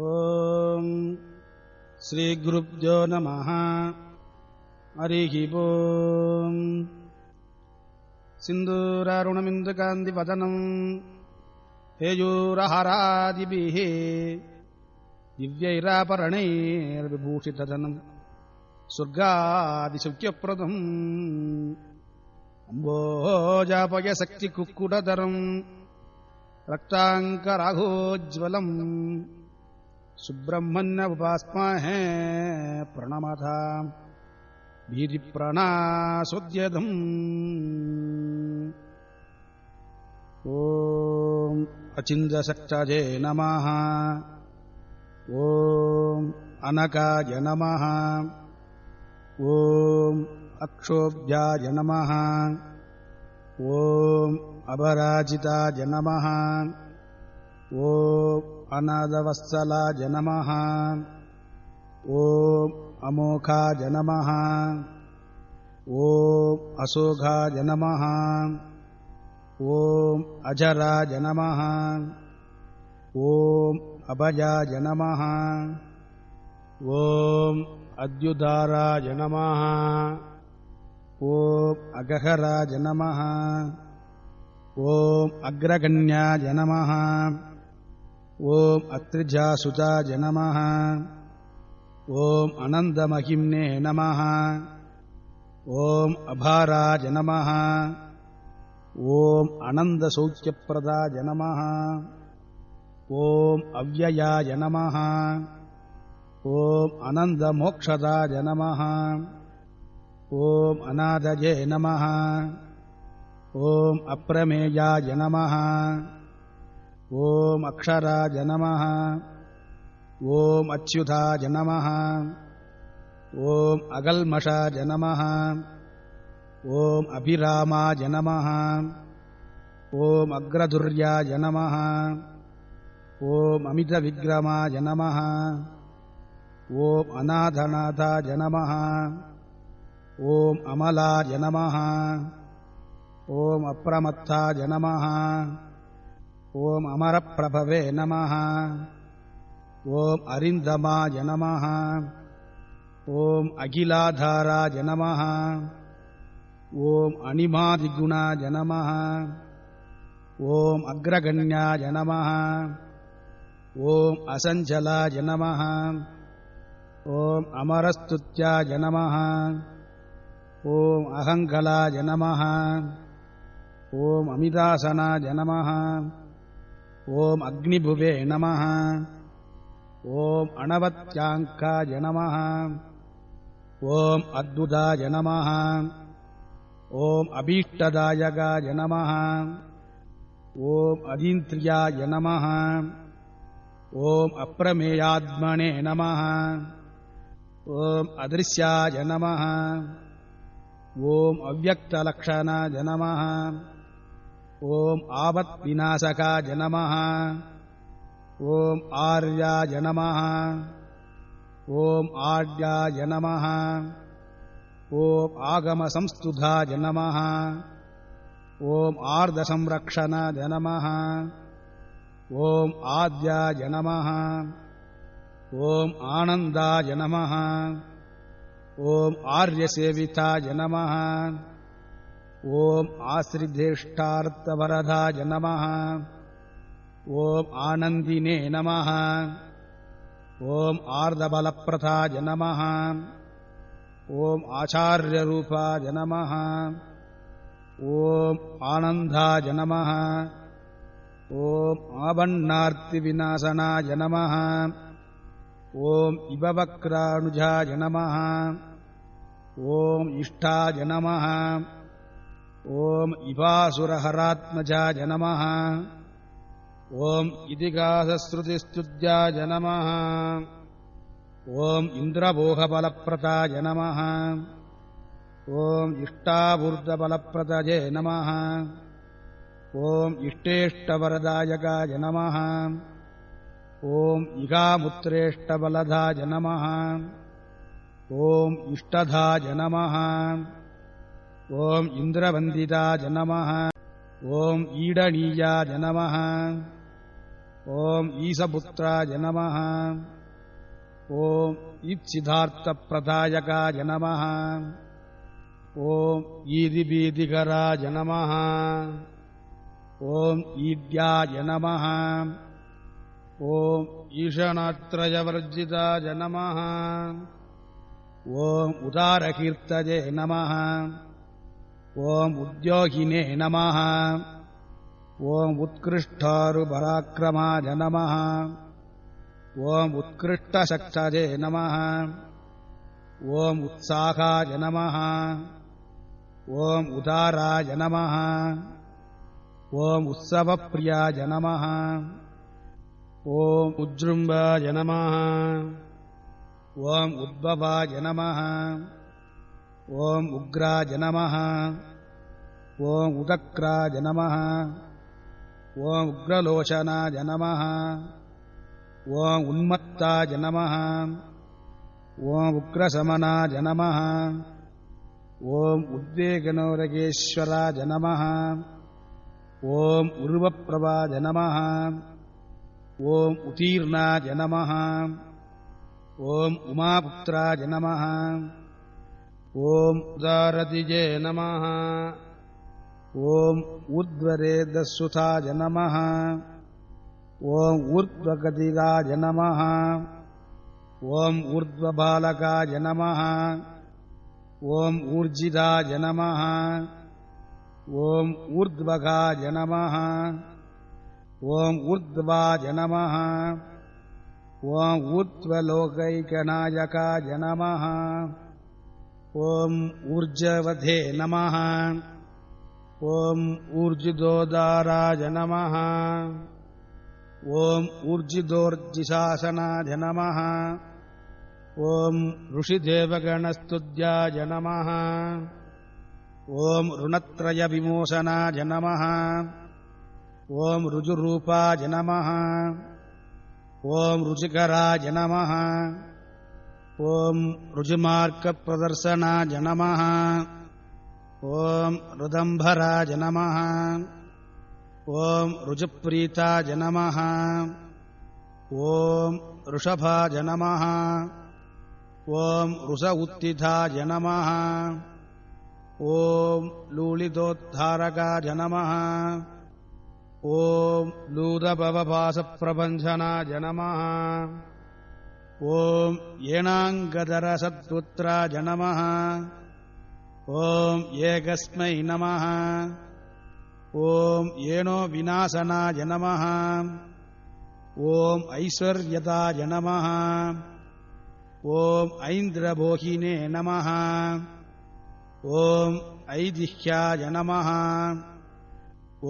ఓం శ్రీ గురుభ్యో నమః. హరిః ఓం. సింధూరారుణమిందుకాంతివదనం తేజోరహరాదిభిః దివ్యైరాపరణైర్విభూషితధనం స్వర్గాదిశౌక్యప్రదం అంబోజాపయశక్తికుక్కుటధరం రక్తాంకరాఘోజ్వలం సుబ్రహ్మణ్య ఉపాస్మహే ప్రణమథా భీతిప్రణాసోద్యతం. ఓం అచింద్యశక్తజే నమః. ఓం అనకాయ నమః. ఓం అక్షోభ్యాయ నమః. ఓం అపరాజితాయ నమః. ఓం అనాథవత్సలాయ నమః. ఓం అమోఘాయ నమః. ఓం అశోఘాయ నమః. ఓం అజరాయ నమః. ఓం అభయాయ నమః. ఓం అద్యుదారాయ నమః. ఓం అగహరాయ నమః. ఓం అగ్రగణ్యాయ నమః. ఓం అత్రిజాసుతాయ నమః. ఓం అనందమహిమ్నే నమః. ఓం అభారాయ నమః. ఓం అనందసౌఖ్యప్రదాయ నమః. ఓం అవ్యయాయ నమః. ఓం అనందమోక్షదాయ నమః. ఓం అనాథయే నమః. ఓం అప్రమేయాయ నమః. ఓం అక్షరాయ నమః. ఓం అచ్యుతాయ నమః. ఓం అగల్మషాయ నమః. ఓం అభిరామాయ నమః. ఓం అగ్రదుర్యాయ నమః. ఓం అమిత విగ్రమాయ నమః. ఓం అనాథనాథాయ నమః. ఓం అమలాయ నమః. ఓం అప్రమత్తాయ నమః. ఓం అమరప్రభవే నమః. ఓం అరిందమాయ నమః. ఓం అఖిలాధారాయ నమః. ఓం అణిమాదిగుణాయ నమః. ఓం అగ్రగణ్యాయ నమః. ఓం అసంచలాయ నమః. ఓం అమరస్తుత్యాయ నమః. ఓం అహంకలాయ నమః. ఓం అమితాసనాయ నమః. ఓం అగ్నిభువే నమః. ఓం అణవత్యాంకాయ నమః. ఓం అద్భుతాయ నమః. ఓం అభీష్టదాయకాయ నమః. ఓం అదీంద్రియాయ నమః. ఓం అప్రమేయాత్మనే నమః. ఓం అదృశ్యాయ నమః. ఓం అవ్యక్తలక్షణాయ నమః. ఓం ఆపద్వినాశకాయ నమః. ఓం ఆర్యాయ నమః. ఓం ఆడ్యాయ నమః. ఓం ఆగమసంస్తుతాయ నమః. ఓం ఆర్ధసంరక్షణాయ నమః. ఓం ఆద్యాయ నమః. ఓం ఆనందాయ నమః. ఓం ఆర్యసేవితాయ నమః. ఓం ఆశ్రితేష్టార్థవరదాయ నమః. ఓం ఆనందినే నమః. ఓం ఆర్ధబలప్రదాయ నమః. ఓం ఆచార్యరూపాయ నమః. ఓం ఆనందాయ నమః. ఓం ఆవన్నార్తివినాశనాయ నమః. ఓం ఇవవక్రాణుజాయ నమః. ఓం ఇష్టాయ నమః. ఓం ఇవాసురహరాత్మజాయ నమః. ఓం ఇతిగాసశ్రుతిస్తుత్యాయ నమః. ఓం ఇంద్రమోహబలప్రదాయ నమః. ఓం ఇష్టావూర్ధబలప్రదయే నమః. ఓం ఇష్టేష్టవరదాయకాయ నమః. ఓం ఇగాముత్రేష్టబలదాయ నమః. ఓం ఇష్టదాయ నమః. ఓం ఇంద్రవందితాయ నమః. ఓం ఈడనీయాయ నమః. ॐ ईशपुत्राय नमः। ॐ ईप्सितार्थप्रदायकाय नमः। ॐ ईदिबीदिकराय नमः। ॐ ईड्याय नमः। ॐ ईशनात्रयवर्जिताय नमः। ॐ उदारकीर्तये नमः। ॐ उद्योगिने नमः। ॐ उत्कृष्टारुपराक्रमाय नमः। ॐ उत्कृष्टशक्तये नमः। ॐ उत्साहाय नमः। ॐ उदाराय नमः। ॐ उत्सवप्रियाय नमः। ॐ उज्जृम्भाय नमः। ॐ उद्भवाय नमः। ॐ उग्राय नमः। ॐ उदक्राय नमः। ॐ उग्रलोचनाय नमः। ॐ उन्मत्ताय नमः। ॐ उग्रशमनाय नमः। ॐ उद्वेगनोरगेश्वराय नमः। ॐ उर्वप्रभाय नमः। ॐ उतीर्णाय नमः। ॐ उमापुत्राय नमः। ॐ उदारतिजे नमः। ॐ ऊर्ध्वरेदसुताय नमः। ॐ ऊर्ध्वगतिराय नमः। ॐ ऊर्ध्वबालकाय नमः। ॐ ऊर्जिताय नमः। ॐ ऊर्ध्वगाय नमः। ॐ ऊर्ध्वाय नमः। ॐ ऊर्ध्वलोकैकनायकाय नमः। ॐ ऊर्जवधे नमः। ॐ ऊर्जिदोदाराय नमः। ॐ ऊर्जिदोर्जिशासनाय नमः। ॐ ऋषिदेवगणस्तुत्याय नमः। ॐ ऋणत्रयविमोचनाय नमः। ॐ ऋजुरूपाय नमः। ॐ ऋचिकराय नमः। ॐ ऋजुमार्गप्रदर्शनाय नमः। ॐ ऋदम्भराय नमः। ॐ ऋजुप्रीताय नमः। ॐ ऋषभाय नमः। ॐ ऋष उत्थिताय नमः। ॐ लूलितोद्धारकाय नमः। ॐ लूदभवभासप्रभञ्जनाय नमः। ॐ येणाङ्गदरसद्पुत्राय नमः। ॐ एकस्मै नमः। ॐ येनो विनाशनाय नमः। ॐ ऐश्वर्यदाय नमः। ॐ ऐन्द्रभोहिने नमः। ॐ ऐदिह्याय नमः।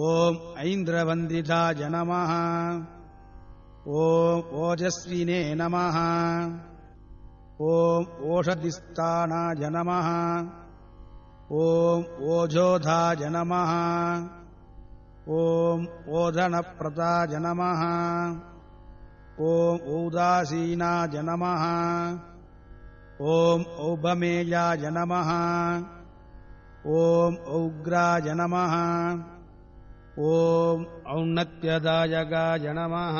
ॐ ऐन्द्रवन्दिताय नमः। ॐ ओजस्विने नमः। ॐ ओषधिस्थानाय नमः। ॐ ओजोधाय नमः। ॐ ओदनप्रदाय नमः। ॐ औदासीनाय नमः। ॐ औभमेयाय नमः। ॐ औग्राय नमः। ॐ औन्नत्यदायकाय नमः।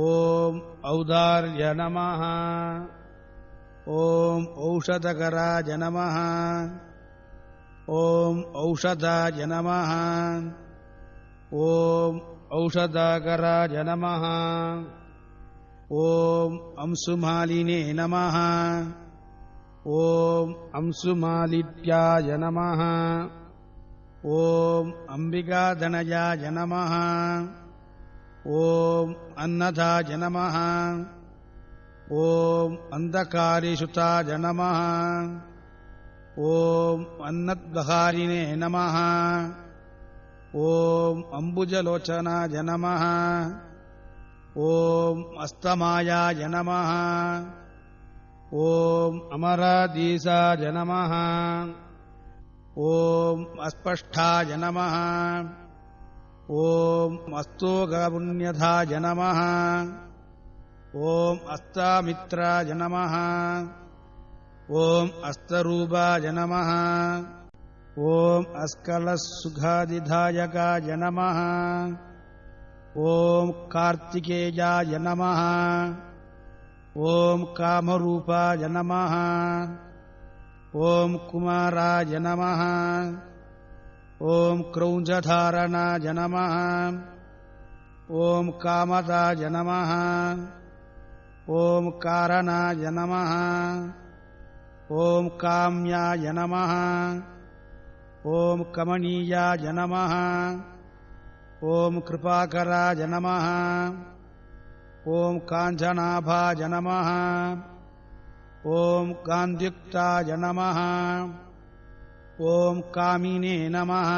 ॐ औदार्य नमः। ॐ औषधकराय नमः। ॐ औषधाय नमः। ॐ औषधाकराय नमः। ॐ अंशुमालिने नमः। ॐ अंशुमालित्याय नमः। ॐ अम्बिकाधनयाय नमः। ॐ अन्नदाय नमः। ॐ अन्धकारिसुताय नमः। ॐ अन्नद्बहारिणे नमः। ॐ अम्बुजलोचनाय नमः। ॐ अस्तमायाय नमः। ॐ अमराधीशाय नमः। ॐ अस्पष्टाय नमः। ॐ अस्तोगपुण्यधाय नमः। ॐ अस्तामित्राय नमः। ॐ अस्तरूपाय नमः। ॐ अस्कलसुखादिधायकाय नमः। ॐ कार्तिकेयाय नमः। ॐ कामरूपाय नमः। ॐ कुमाराय नमः। ॐ क्रौञ्चधारणाय नमः। ॐ कामदाय नमः। ॐ कारणाय नमः। ॐ काम्याय नमः। ॐ कमनीयाय नमः। ॐ कृपाकराय नमः। ॐ काञ्चनाभाय नमः। ॐ कान्त्युक्ताय नमः। ॐ कामिने नमः।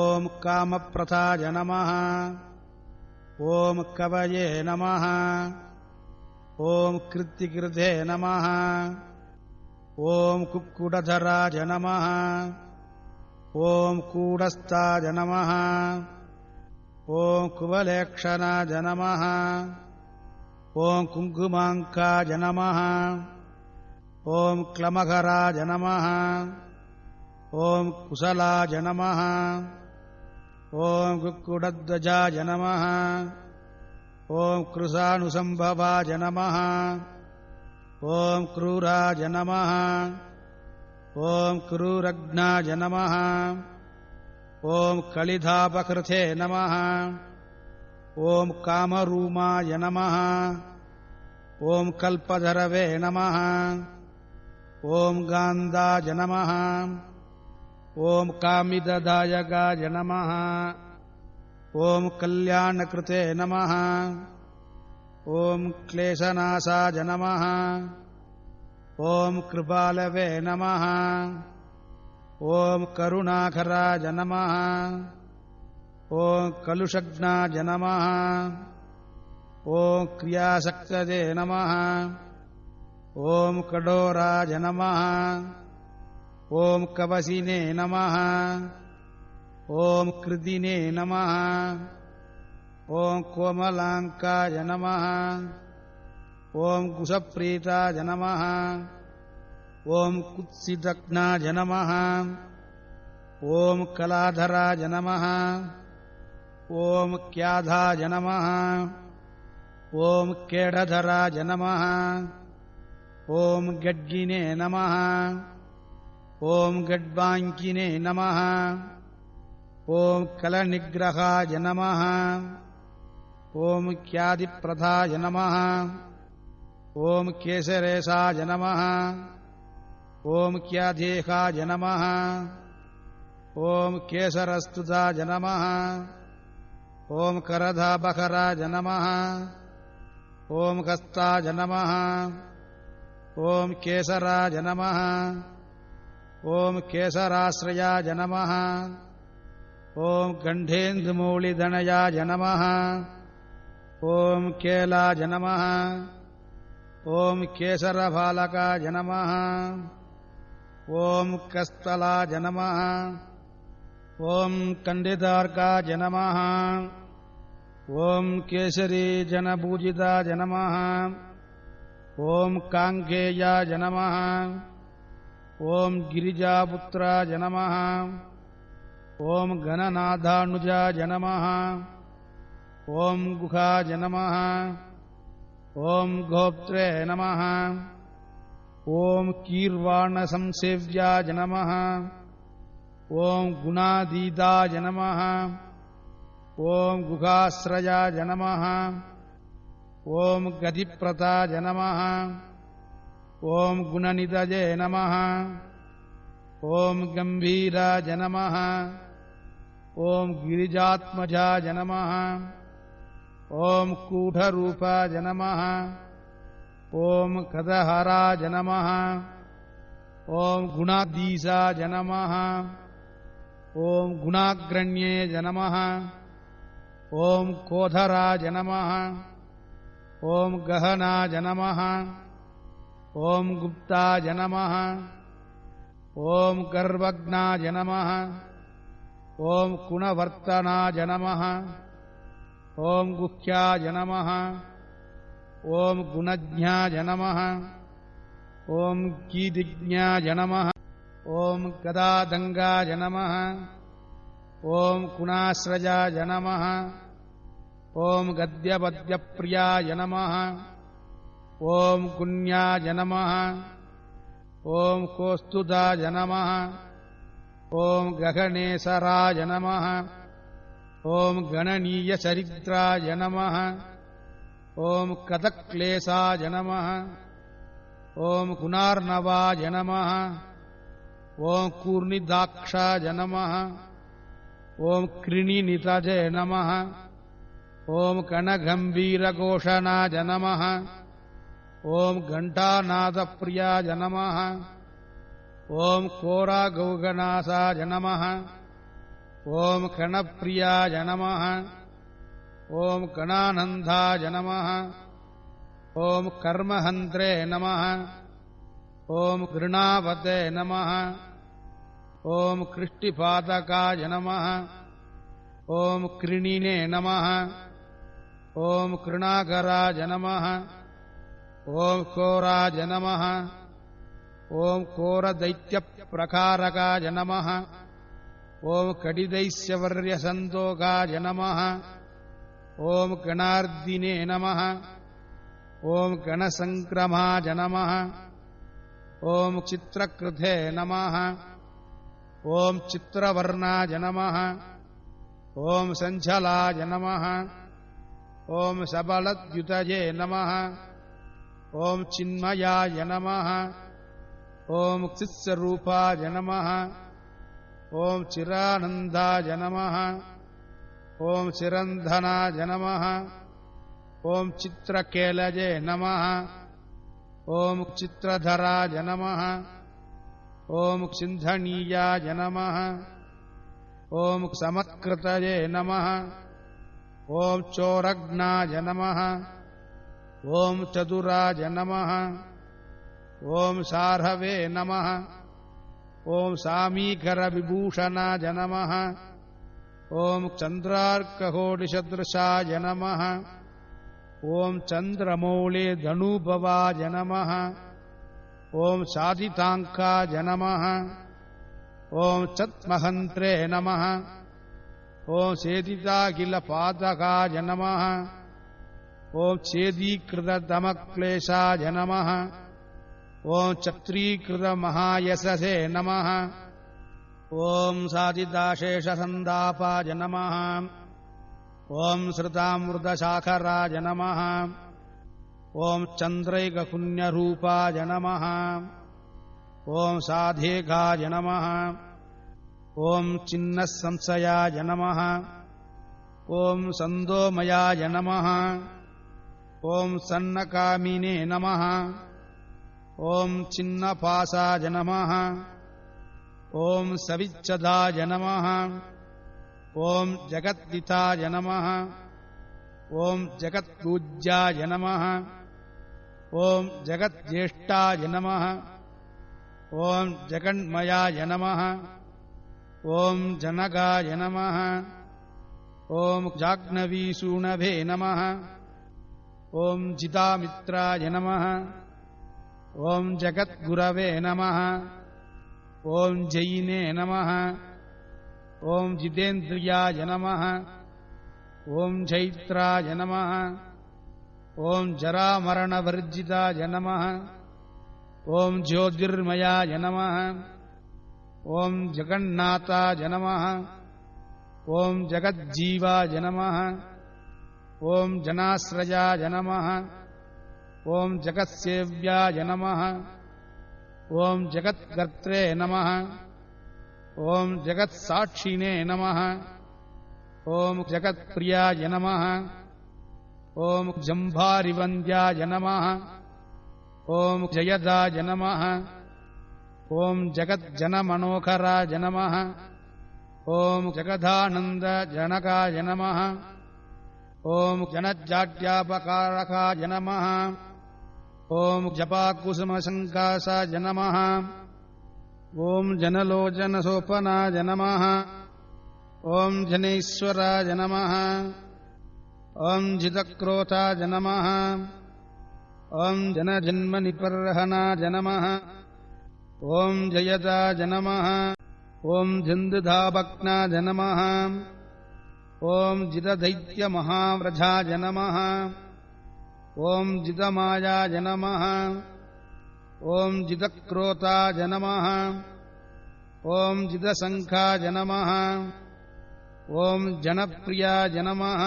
ॐ कामप्रथाय नमः। ॐ कवये नमः। ॐ कृत्तिकृते नमः। ॐ कुक्कुटधराय नमः। ॐ कूटस्थाय नमः। ॐ कुवलेक्षणाय नमः। ॐ कुङ्कुमाङ्काय नमः। ॐ क्लमकराय नमः। ॐ कुशलाय नमः। ॐ कुक्कुटध्वजाय नमः। ॐ कृशानुसम्भवाय नमः। ॐ क्रूराय नमः। ॐ क्रूरघ्नाय नमः। ॐ कलिधापकृते नमः। ॐ कामरूमाय नमः। ॐ कल्पधरवे नमः। ॐ गान्धाय नमः। ॐ कामिददायकाय नमः। ॐ कल्याणकृते नमः। ॐ क्लेशनाशाय नमः। ॐ कृपालवे नमः। ॐ करुणाकराय नमः। ॐ कलुषघ्नाय नमः। ॐ क्रियाशक्तये नमः। ॐ कठोराय नमः। ॐ कवसिने नमः। ॐ कृदिने नमः। ॐ कोमलाङ्काय नमः। ॐ कुशप्रीताय नमः। ॐ कुत्सितघ्नाय नमः। ॐ कलाधराय नमः। ॐ क्याधाय नमः। ॐ केडधराय नमः। ॐ गड्गिने नमः। ॐ गड्वाङ्किने नमः। ॐ कलनिग्रहाय नमः। ॐ क्यादिप्रथाय नमः। ॐ केसरेशाय नमः। ॐ क्याधेहाय नमः। ॐ केसरस्तुताय नमः। ॐ करधापकराय नमः। ॐ हस्ताय नमः। ॐ केसराय नमः। ॐ केसराश्रयाय नमः। ॐ गण्डेन्दुमौलिधनयाय नमः। ॐ केलाय नमः। ॐ केसरभालकाय नमः। ॐ कस्तलाय नमः। ॐ कण्डितार्काय नमः। ॐ केसरीजनपूजिताय नमः। ॐ काङ्केयाय नमः। ॐ गिरिजापुत्राय नमः। ॐ गणनाथानुजाय नमः। ॐ गुहाय नमः। ॐ गोप्त्रे नमः। ॐ कीर्वाणसंसेव्याय नमः। ॐ गुणातीताय नमः। ॐ गुहाश्रयाय नमः। ॐ गतिप्रदाय नमः। ॐ गुणनिधये नमः। ॐ गम्भीराय नमः। ॐ गिरिजात्मजाय नमः। ॐ कूढरूपाय नमः। ॐ कदहराय नमः। ॐ गुणाधीशाय नमः। ॐ गुणाग्रण्ये नमः। ॐ कोधराय नमः। ॐ गहनाय नमः। ॐ गुप्ताय नमः। ॐ गर्वघ्नाय नमः। ॐ गुणवर्तनाय नमः। ॐ गुह्याय नमः। ॐ गुणज्ञाय नमः। ॐ गीतिज्ञाय नमः। ॐ गदादङ्गाय नमः। ॐ गुणाश्रयाय नमः। ॐ गद्यपद्यप्रियाय नमः ॐ गुण्याय नमः ॐ कौस्तुदाय नमः ॐ गगनेसराय नमः ॐ गणनीयचरिद्राय नमः ॐ कदक्लेशाय नमः ॐ गुणार्णवाय नमः ॐ कूर्णिदाक्षाय नमः ॐ कृणिनितजे नमः ॐ कणगम्भीरघोषणाय नमः ॐ घण्टानादप्रियाय नमः ॐ कोरागौगणासाय नमः ॐ कणप्रियाय नमः ॐ गणानन्दाय नमः ॐ कर्महन्त्रे नमः ॐ गृणावते नमः ॐ कृष्टिपादकाय नमः ॐ कृणिने नमः ॐ कृणाकराय नमः ॐ कोराय नमः ॐ कोरदैत्यप्रकारकाय नमः ॐ कडिदैस्यवर्यसन्तोकाय नमः ॐ गणार्दिने नमः ॐ गणसङ्क्रमाय नमः ॐ चित्रकृते नमः ॐ चित्रवर्णाय नमः ॐ सञ्झलाय नमः ॐ सबलद्युतये नमः ॐ चिन्मयाय नमः ॐ चित्स्वरूपाय नमः ॐ चिरानन्दाय नमः ॐ चिरन्धनाय नमः ॐ चित्रकेलये नमः ॐ चित्रधराय नमः ॐ सिन्धनीयाय नमः ॐ समकृतये नमः ॐ चोरग्नाय नमः ॐ चतुराय नमः ॐ सार्हवे नमः ॐ सामीकरविभूषणाय नमः ॐ चन्द्रार्ककोटिसदृशाय नमः ॐ चन्द्रमौळे धनुभवाय नमः ॐ साधिताङ्काय नमः ॐ चत्महन्त्रे नमः ॐ सेदिताखिलपादकाय नमः ॐ छेदीकृतदमक्लेशाय नमः ॐ चत्रीकृतमहायशसे नमः ॐ साधिताशेषसन्दापाय नमः ॐ श्रुतामृतशाखराय नमः ॐ चन्द्रैकपुण्यरूपाय नमः ॐ साधेघाय नमः ॐ चिन्नसंशयाय नमः ॐ सन्दोमयाय नमः ॐ सन्नकामिने नमः ॐ चिन्नपासाय नमः ॐ सविच्छदाय नमः ॐ जगद्दिताय नमः ॐ जगत्पूज्याय नमः ॐ जगज्येष्ठाय नमः ॐ जगन्मयाय नमः ॐ जनकाय नमः ॐ जाह्नवीसूनभे नमः ॐ जितामित्राय नमः ॐ जगद्गुरवे नमः ॐ जयिने नमः ॐ जितेन्द्रियाय नमः ॐ जैत्राय नमः ॐ जरामरणवर्जिताय नमः ॐ ज्योतिर्मयाय नमः ॐ जगन्नाथाय नमः ॐ जगज्जीवाय नमः ॐ जनाश्रयाय नमः ॐ जगत्सेव्याय नमः ॐ जगत्कर्त्रे नमः ॐ जगत्साक्षिणे नमः ॐ जगत्प्रियाय नमः ॐ जम्भारिवन्द्याय नमः ॐ जयदाय नमः ॐ जगज्जनमनोहराय नमः ॐ जगदानन्दजनकाय नमः ॐ जनज्जाड्यापकारकाय नमः ॐ जपाकुसुमसङ्कासाय नमः ॐ जनलोचनसोपनाय नमः ॐ जनेश्वराय नमः ॐ जितक्रोधाय नमः ॐ जनजन्मनिपर्हणाय नमः ॐ जयदाय नमः ॐ जन्दुधाभग्नाय नमः ॐ जितदैत्यमहाव्रजाय नमः। ॐ जितमायाय नमः। ॐ जितक्रोताय नमः। ॐ जितशङ्खाय नमः। ॐ जनप्रियाय नमः।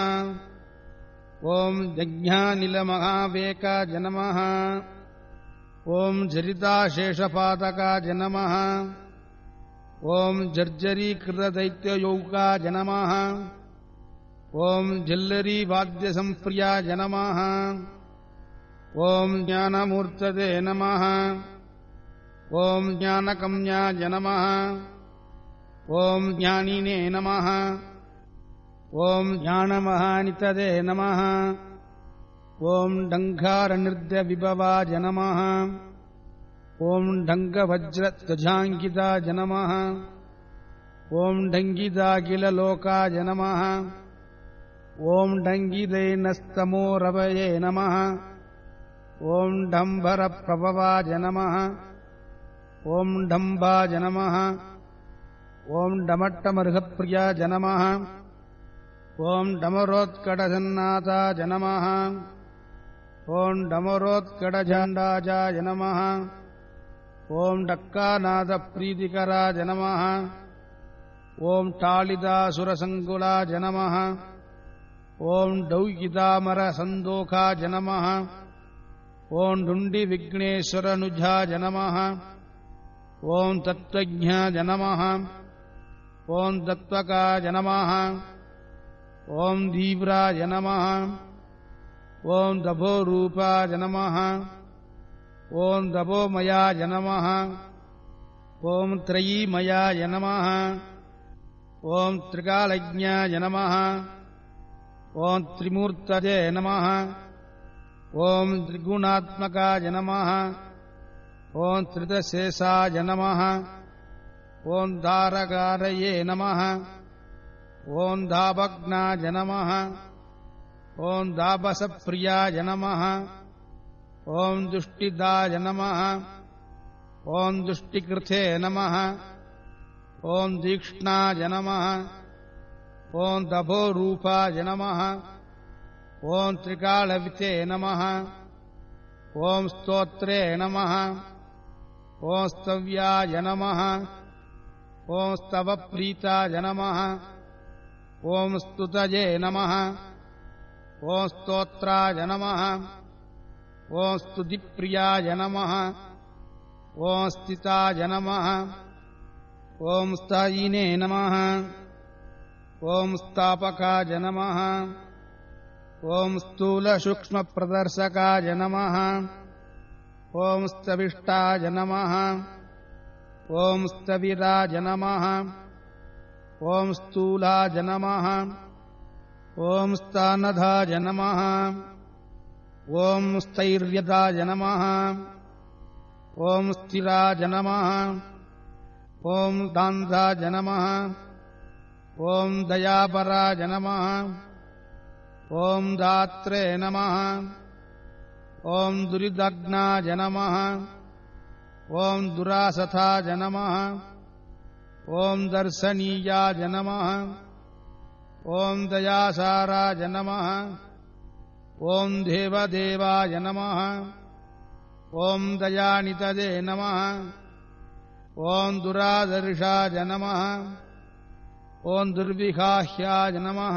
ॐ जज्ञानिलमहावेकाय नमः। ॐ जरिताशेषपातकाय नमः। ॐ जर्जरीकृतदैत्ययौकाय नमः। ॐ जल्लरीवाद्यसंप्रियाय नमः। ॐ ज्ञानमूर्तये नमः। ॐ ज्ञानकम्याय नमः। ॐ ज्ञानिने नमः। ॐ ज्ञानमहानितये नमः। ॐ डङ्कारनिर्दविभवाय नमः। ॐ डङ्गवज्रध्वजाङ्किताय नमः। ॐ डङ्गिताखिललोकाय नमः। ॐ डङ्गिदैनस्तमोरवये नमः। ॐ डम्बरप्रभवाय नमः। ॐ डम्बाय नमः। ॐ डमट्टमर्हप्रियाय नमः। ॐ डमरोत्कटजन्नाथाय नमः। ॐ डमरोत्कटझण्डाजाय नमः। ॐ डक्कानाथप्रीतिकराय नमः। ॐ टालिदासुरसङ्कुलाय नमः। ॐ डौकितामरसन्दोखाय नमः। ॐ डुण्डिविघ्नेश्वरनुजाय नमः। ॐ तत्त्वज्ञाय नमः। ॐ तत्त्वकाय नमः। ॐ दीव्राय नमः। ॐ दभोरूपाय नमः। ॐ दभोमयाय नमः। ॐ त्रयीमयाय नमः। ॐ त्रिकालज्ञाय नमः। ॐ त्रिमूर्तये नमः। ॐ त्रिगुणात्मकाय नमः। ॐ त्रिदशेषाय नमः। ॐ धारकारये नमः। ॐ धावग्नाय नमः। ॐ दाबसप्रियाय नमः। ॐ दुष्टिदाय नमः। ॐ दुष्टिकृते नमः। ॐ तीक्ष्णाय नमः। ॐ दभोरूपाय नमः। ॐ त्रिकालविते नमः। ॐ स्तोत्रे नमः। ॐ स्तव्याय नमः। ॐ स्तवप्रीताय नमः। ॐ स्तुतये नमः। ॐ स्तोत्राय नमः। ॐ स्तुतिप्रियाय नमः। ॐ स्थिताय नमः। ॐ स्थायिने नमः। ॐ स्थापकाय नमः। ॐ स्थूलसूक्ष्मप्रदर्शकाय नमः। ॐ स्थविष्टाय नमः। ॐ स्थविराय नमः। ॐ स्थूलाय नमः। ॐ स्थानधाय नमः। ॐ स्थैर्यदाय नमः। ॐ स्थिराय नमः। ॐ दान्धाय नमः। ॐ दयापराय नमः। ॐ दात्रे नमः। ॐ दुरिदग्नाय नमः। ॐ दुरासथाय नमः। ॐ दर्शनीयाय नमः। ॐ दयासाराय नमः। ॐ देवदेवाय नमः। ॐ दयानितये नमः। ॐ दुरादर्शाय नमः। ॐ दुर्विगाह्याय नमः।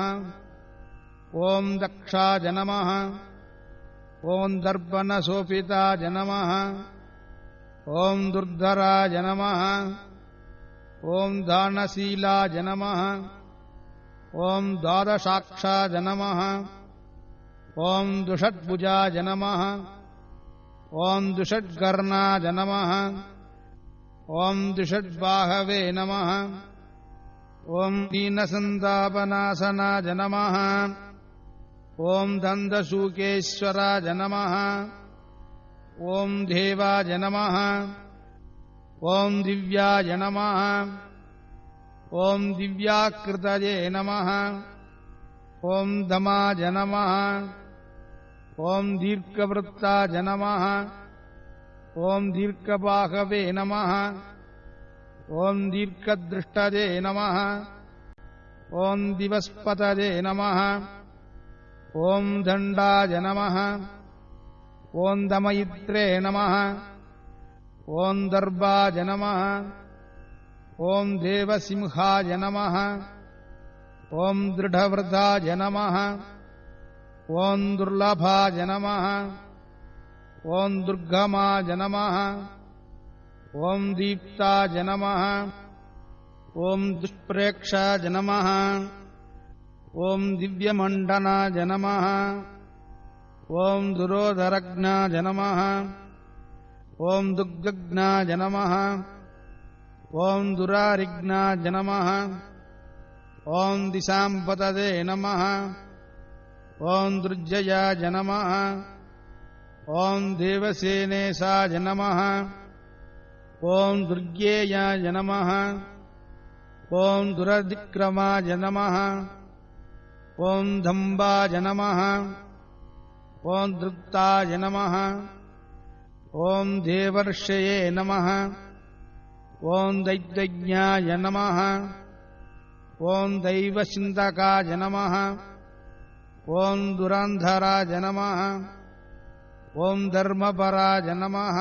ॐ दक्षाय नमः। ॐ दर्पणशोभिताय नमः। ॐ दुर्धराय नमः। ॐ दानशीलाय नमः। ॐ द्वादशाक्षाय नमः। ॐ दुषड्भुजाय नमः। ॐ दुषड्कर्णाय नमः। ॐ दुषड्बाहवे नमः। ॐ दीनसन्तापनाशनाय नमः। ॐ दन्तशूकेश्वराय नमः। ॐ देवाय नमः। ॐ दिव्याय नमः। ॐ दिव्याकृतये नमः। ॐ धमाय नमः। ॐ दीर्घवृत्ताय नमः। ॐ दीर्घबाहवे नमः। ॐ दीर्घदृष्टये नमः। ॐ दिवस्पतये नमः ॐ दण्डाय नमः ॐ दमयित्रे नमः ॐ दर्भाय नमः ॐ देवसिंहाय नमः ॐ दृढव्रताय नमः ॐ दुर्लभाय नमः ॐ दुर्गमाय नमः ॐ दीप्ताय नमः ॐ दुष्प्रेक्षाय नमः ॐ दिव्यमण्डनाय नमः ॐ दुरोधरज्ञाय नमः ॐ दुग्गज्ञाय नमः ॐ दुरारिज्ञाय नमः ॐ दिशाम्पतये नमः ॐ दुर्जयाय नमः ॐ देवसेनेशाय नमः ॐ दुर्गेयाय नमः ॐ दुरधिक्रमाय नमः ॐ दम्बाय नमः ॐ दृप्ताय नमः ॐ देवर्षये नमः ॐ दैत्यज्ञाय नमः ॐ दैवचिन्तकाय नमः ॐ दुरन्धराय नमः ॐ धर्मपराय नमः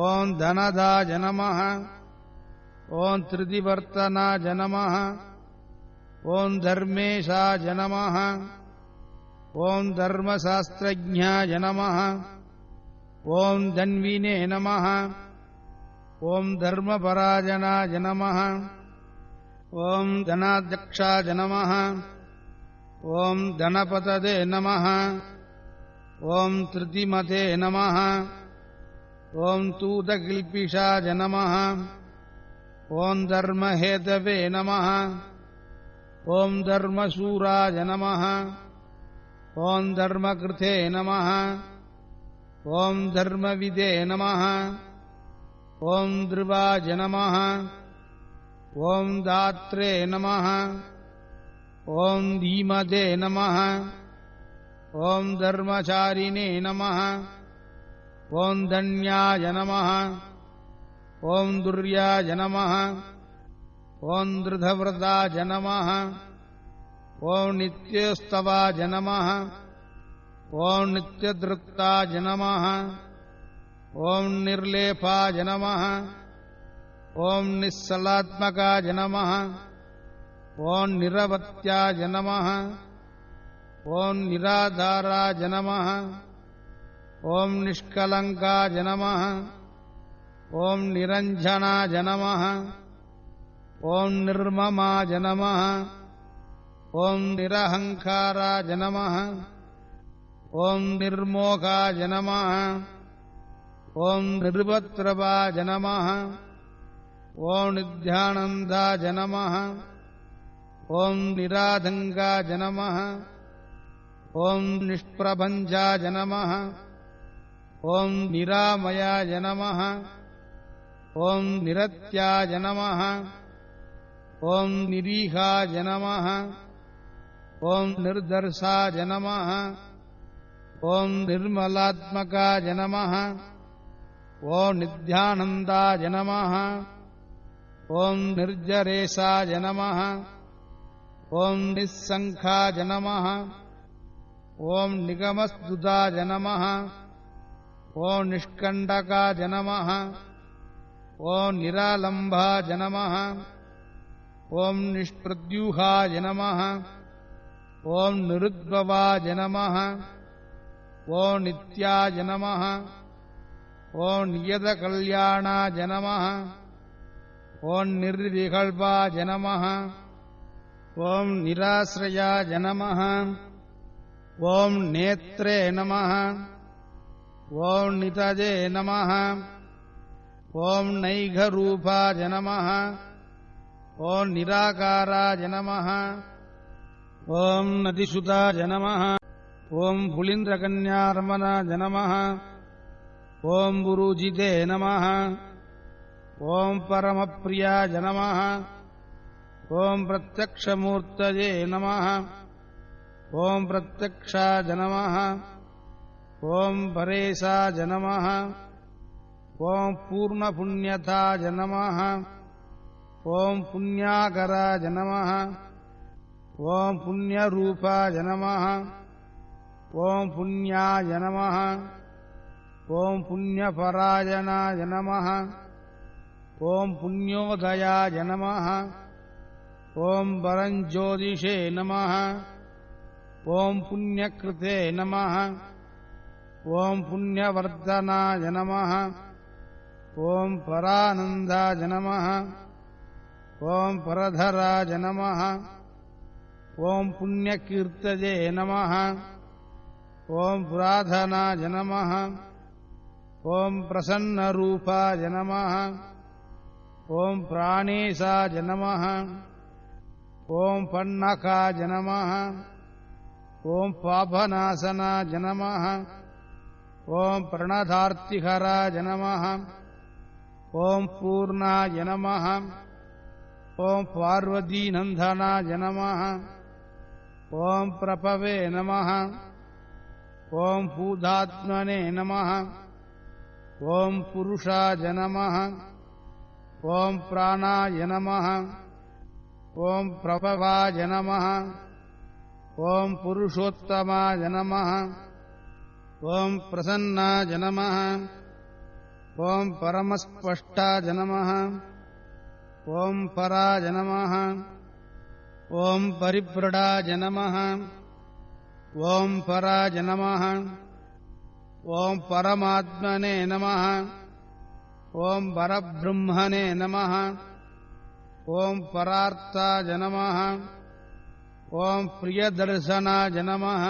ॐ धनदाय नमः ॐ त्रिदिवर्तनाय नमः ॐ धर्मेशाय नमः ॐ धर्मशास्त्रज्ञाय नमः ॐ धन्विने नमः ॐ धर्मपरायणाय नमः ॐ धनाध्यक्षाय नमः ॐ धनपतये नमः ॐ त्रितिमते नमः ॐ तूतकिल्पिषाय नमः ॐ धर्महेतवे नमः ॐ धर्मशूराय नमः ॐ धर्मकृते नमः ॐ धर्मविदे नमः ॐ ध्रुवाय नमः ॐ दात्रे नमः ॐ धीमते नमः ॐ धर्मचारिणे नमः ॐ धन्याय नमः ॐ दुर्याय नमः ॐ दृढव्रताय नमः ॐ नित्यस्तवाय नमः ॐ नित्यदृप्ताय नमः ॐ निर्लेपाय नमः ॐ निस्सलात्मकाय नमः ॐ निरवत्याय नमः ॐ निराधाराय नमः ॐ निष्कलङ्काय नमः ॐ निरञ्जनाय नमः ॐ निर्ममाय नमः ॐ निरहङ्काराय नमः ॐ निर्मोहाय नमः ॐ निर्वत्रवाय नमः ॐ निध्यानन्दाय नमः ॐ निराधङ्गाय नमः ॐ निष्प्रभञ्जाय नमः ॐ निरामयाय नमः ॐ निरत्याय नमः ॐ निरीहाय नमः ॐ निर्दर्शाय नमः ॐ निर्मलात्मकाय नमः ॐ निध्यानन्दाय नमः ॐ निर्जरेशाय नमः ॐ निस्सङ्खाय नमः ॐ निगमस्तुताय नमः ॐ निष्कण्टकाय नमः ॐ निरालम्बाय नमः ॐ निष्प्रद्यूहाय नमः ॐ निरुद्भवाय नमः ॐ नित्याय नमः ॐ नियतकल्याणाय नमः ॐ निर्विकल्पाय नमः ॐ निराश्रयाय नमः ॐ नेत्रे नमः ॐ नितजे नमः ॐ नैघरूपाय नमः ॐ निराकाराय नमः ॐ नदिसुताय नमः ॐ पुलिन्द्रकन्यारमणाय नमः ॐ गुरुजिते नमः ॐ परमप्रियाय नमः ॐ प्रत्यक्षमूर्तये नमः ॐ प्रत्यक्षाय नमः ॐ परेशाय नमः ॐ पूर्णपुण्यताय नमः ஓம் புண்ணியாகராய நமः ஓம் புண்ணியரூபாய நமः ஓம் புண்ணியாய நமः ஓம் புண்ணியபராயணாய நமः ஓம் புண்ணியோதயாய நமः ஓம் பரஞ்சோதிஷே நமः ஓம் புண்ணியக்ருதே நமः ஓம் புண்ணியவர்தனாய நமः ஓம் பரானந்தாய நமः ஓம் பரதராய நமः ஓம் புண்ணியகீர்த்தஜே நமः ஓம் புராதனாய நமः ஓம் பிரசன்னரூபாய நமः ஓம் பிராணேசாய நமः ஓம் பன்னகாய நமः ஓம் பாபநாசனாய நமः ஓம் பிரணதார்த்திஹராய நமः ஓம் பூர்ணாய நமः ஓம் பார்வதீநந்தனாய நமः ஓம் பிரபவே நமः ஓம் பூதாத்மனே நமः ஓம் புருஷாய நமः ஓம் பிராணாய நமः ஓம் பிரபவாய நமः ஓம் புருஷோத்தமாய நமः ஓம் பிரசன்னாய நமः ஓம் பரமஸ்பஷ்டாய நமः ஓம் பராய நமः ஓம் பரிப்ரடாய நமः ஓம் பராய நமः ஓம் பரமாத்மனே நமः ஓம் பரபிரம்மணே நமः ஓம் பரார்த்தாய நமः ஓம் பிரியதர்சனாய நமः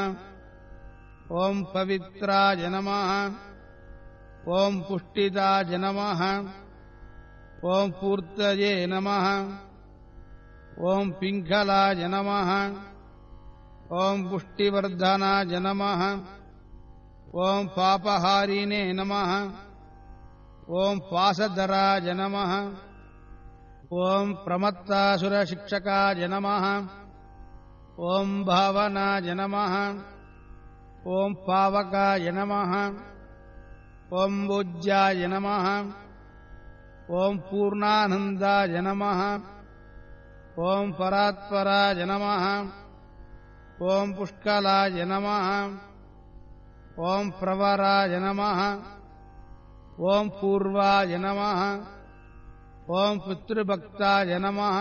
ஓம் பவித்ராய நமः ஓம் புஷ்டிதாய நமः ஓம் பூர்த்தயே நமः ஓம் பிங்களாய நமः ஓம் புஷ்டிவர்தனாய நமः ஓம் பாபஹாரிணே நமः ஓம் பாசதராய நமः ஓம் பிரமத்தாசுரசிக்ஷகாய நமः ஓம் பாவனாய நமः ஓம் பாவகாய நமः ஓம் பூஜ்யாய நமः ஓம் பூர்ணானந்தாய நமः ஓம் பராத்பராய நமः ஓம் புஷ்கலாய நமः ஓம் பிரவராய நமः ஓம் பூர்வாய நமः ஓம் பித்ருபக்தாய நமः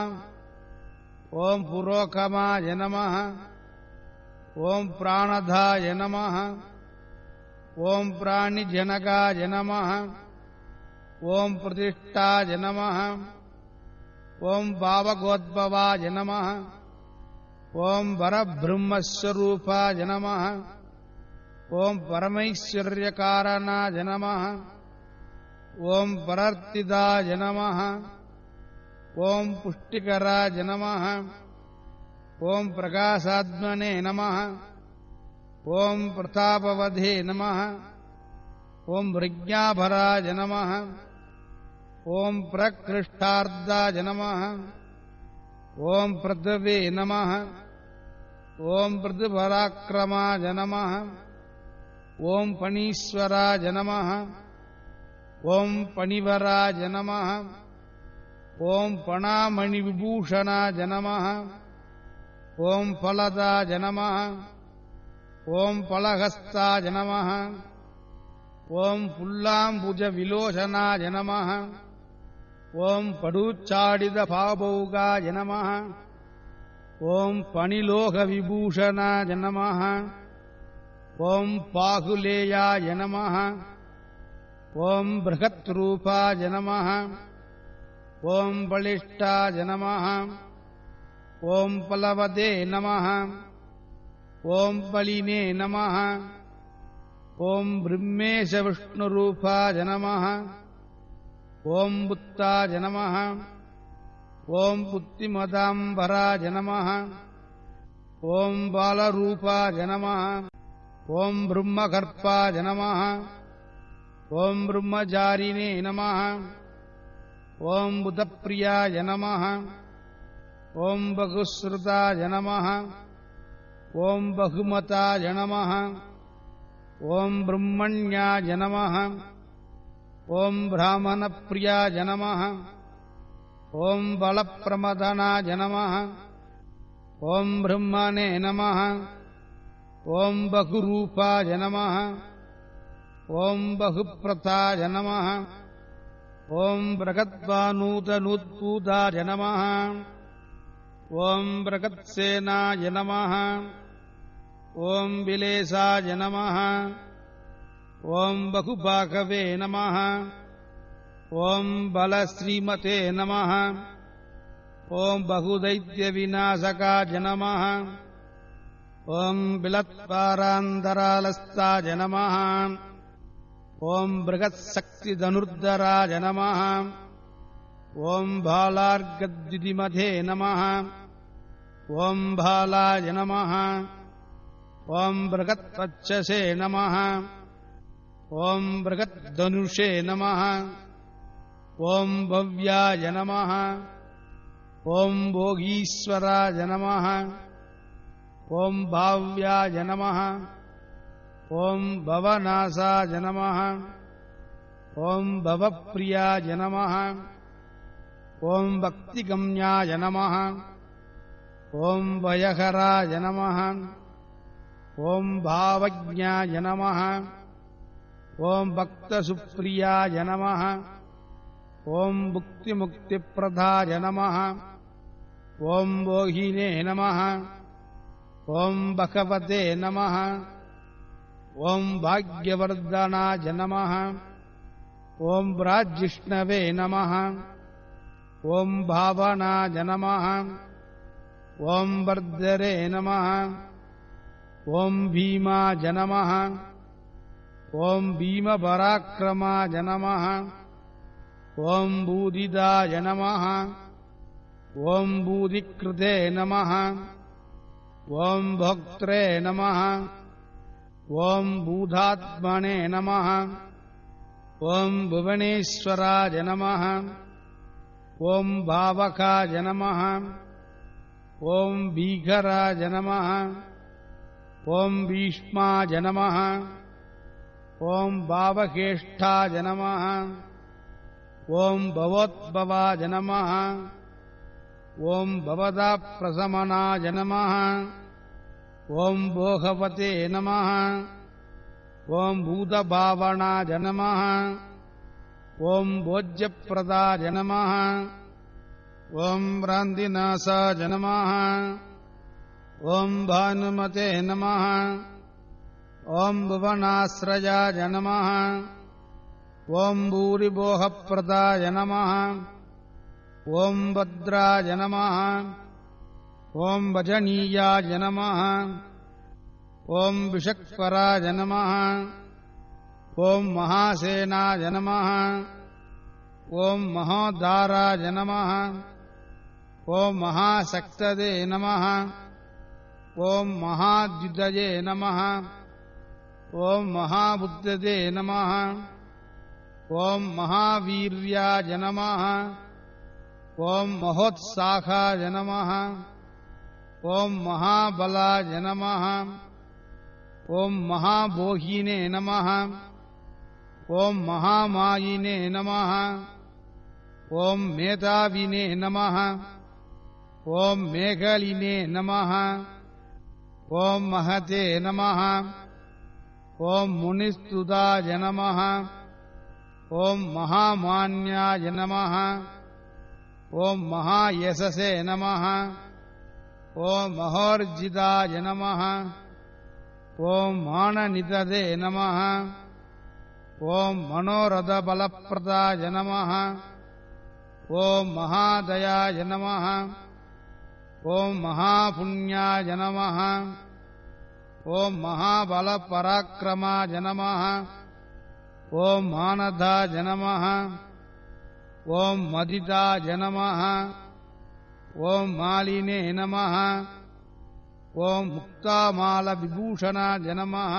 ஓம் புரோகமாய நமः ஓம் பிராணதாய நமः ஓம் பிராணிஜனகாய நமः ஓம் பிரதிஷ்டாய நமः ஓம் பாவகோத்பவாய நமः ஓம் பரபிரம்மஸ்வரூபாய நமः ஓம் பரமைஸ்வர்யகாரணாய நமः ஓம் பரர்த்திதாய நமः ஓம் புஷ்டிகராய நமः ஓம் பிரகாசாத்மனே நமः ஓம் பிரதாபவதே நமः ஓம் பிரஜ்ஞாபராய நமः ஓம் பிரகிருஷ்டார்த்தாய நமः ஓம் பிரதவே நமः ஓம் பிரதுபராக்கிரமாய நமः ஓம் பணீஸ்வராய நமः ஓம் பணிவராய நமः ஓம் பணாமணிவிபூஷணாய நமः ஓம் பலதாய நமः ஓம் பலஹஸ்தாய நமः ஓம் புல்லாம்புஜவிலோசனாய நமः ஓம் படூச்சாடித பாபௌகாய நமः ஓம் பணிலோகவிபூஷணாய நமः ஓம் பாகுலேயாய நமः ஓம் பிருகத்ரூபாய நமः ஓம் பலிஷ்டாய நமः ஓம் பலவதே நமः ஓம் பலினே நமः ஓம் பிரம்மேஷ விஷ்ணுரூபாய நமः ஓம் புத்தாய நமः ஓம் புத்திமதாம்பராய நமः ஓம் பாலரூபாய நமः ஓம் பிரம்மகர்ப்பாய நமः ஓம் பிரம்மச்சாரிணே நமः ஓம் புதப்பிரியாய நமः ஓம் பகுஸ்ருதாய நமः ஓம் பகுமதாய நமः ஓம் பிரம்மண்யாய நமः ஓம் பிராமணப்பிரியாய நமः ॐ बलप्रमदनाय नमः ॐ ब्रह्मणे नमः ॐ बहुरूपाय नमः ॐ बहुप्रताय नमः ॐ बृहद्भानूतनूत्पूताय नमः ॐ बृहत्सेनाय नमः ॐ विलेसाय नमः ॐ बहुभागवे नमः ॐ बलश्रीमते नमः ॐ बहुदैत्यविनाशकाय नमः ॐ बिलत्पारान्तरालस्ताय नमः ॐ बृहत्शक्तिधनुर्धराय नमः ॐ भालार्गद्युतिमते नमः ॐ भालाय नमः ॐ बृहत्वक्षसे नमः ॐ बृहद्धनुषे नमः ॐ भव्याय नमः ॐ भोगीश्वराय नमः ॐ भाव्याय नमः ॐ भवनाशाय नमः ॐ भवप्रियाय नमः ॐ भक्तिगम्याय नमः ॐ भयहराय नमः ॐ भावज्ञाय नमः ॐ भक्तसुप्रियाय नमः ॐ भुक्तिमुक्तिप्रदाय नमः ॐ मोहिने नमः ॐ भगवते नमः ॐ भाग्यवर्धनाय नमः ॐ ब्राजिष्णवे नमः ॐ भावनाय नमः ॐ वर्धरे नमः ॐ भीमाय नमः ॐ भीमपराक्रमाय नमः ॐ बूदिदाय नमः ॐ बूदिकृते नमः ॐ भोक्त्रे नमः ॐ बूधात्मने नमः ॐ भुवनेश्वराय नमः ॐ भावकाय नमः ॐ भीकराय नमः ॐ भीष्माय नमः ॐ भावकेष्ठाय नमः ॐ भवोद्भवाय नमः ॐ भवदाप्रशमनाय नमः ॐ भोगवते नमः ॐ भूतभावनाय नमः ॐ भोज्यप्रदाय नमः ॐ भ्रान्तिनाशाय नमः ॐ भानुमते नमः ॐ भुवनाश्रयाय नमः ॐ भूरिभोगप्रदाय नमः ॐ भद्राय नमः ॐ भजनीयाय नमः ॐ विषक्वराय नमः ॐ महासेनाय नमः ॐ महोदाराय नमः ॐ महाशक्तये नमः ॐ महाद्युतये नमः ॐ महाबुद्धये नमः ॐ महावीर्याय नमः ॐ महोत्साहाय नमः ॐ महाबलाय नमः ॐ महाभोगिने नमः ॐ महामायिने नमः ॐ मेधाविने नमः ॐ मेघलिने नमः ॐ महते नमः ॐ मुनिस्तुताय नमः ॐ महामान्याय नमः ॐ महायशसे नमः ॐ महोर्जिताय नमः ॐ माननिधये नमः ॐ मनोरथबलप्रदाय नमः ॐ महादयाय नमः ॐ महापुण्याय नमः ॐ महाबलपराक्रमाय नमः ॐ मानदाय नमः ॐ मदिताय नमः ॐ मालिने नमः ॐ मुक्तामालविभूषणाय नमः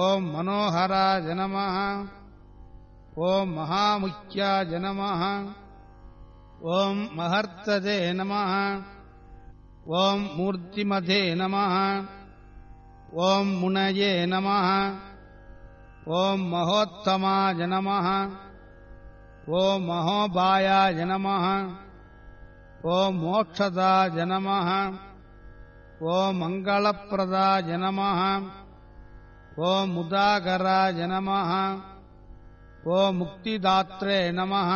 ॐ मनोहराय नमः ॐ महामुख्याय नमः ॐ महर्तये नमः ॐ मूर्तिमते नमः ॐ मुनये नमः ॐ महोत्तमाय नमः ஓம் மகோபாயாய நமः ஓம் மோட்சதாய நமः ஓம் மங்களப்பிரதாய நமः ஓம் முதாகராய நமः ஓம் முக்திதாத்ரே நமः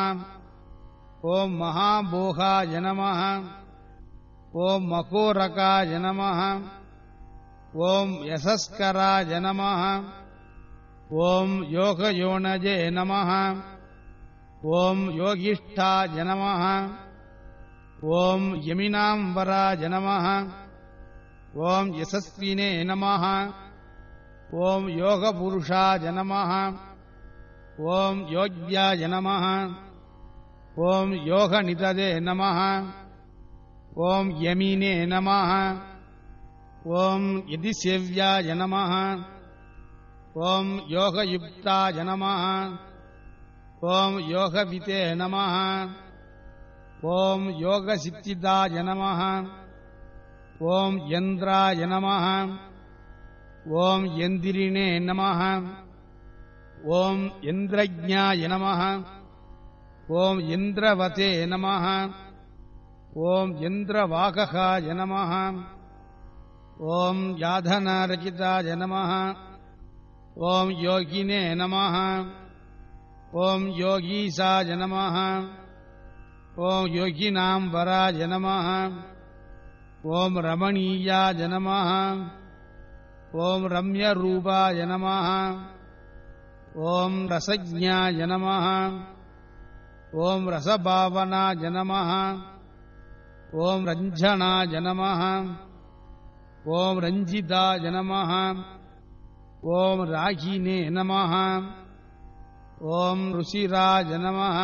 ஓம் மகாபோகாய நமः ஓம் மகோரகாய நமः ஓம் யசஸ்கராய நமः ஓம் யோகயோனஜே நமः ஓம் யோகிஷ்டாய நமः ஓம் யமினாம்பராய நமः ஓம் யசஸ்வினே நமः ஓம் யோகபுருஷாய நமः ஓம் யோக்யாய நமः ஓம் யோகநிததே நமः ஓம் யமினே நமः ஓம் யதிசேவ்யாய நமः ஓம் யோகயுக்தாய நமः ஓம் யோகவிதே நமः ஓம் யோகசித்திதாய நமः ஓம் யந்திராய நமः ஓம் யந்திரிணே நமः ஓம் யந்திரஜ்ஞாய நமः ஓம் யந்திரவதே நமः ஓம் யந்திரவாககாய நமः ஓம் யாதனரகிதாய நமः ஓம் யோகினே நமः ஓம் யோகீசாய நமः ஓம் யோகினாம்பராய நமः ஓம் ரமணீயாய நமः ஓம் ரம்யரூபாய நமः ஓம் ரசஜ்ஞாய நமः ஓம் ரசபாவனாய நமः ஓம் ரஞ்சனாய நமः ஓம் ரஞ்சிதாய நமः ஓம் ராகினே நமः ஓம் ருசிராய நமः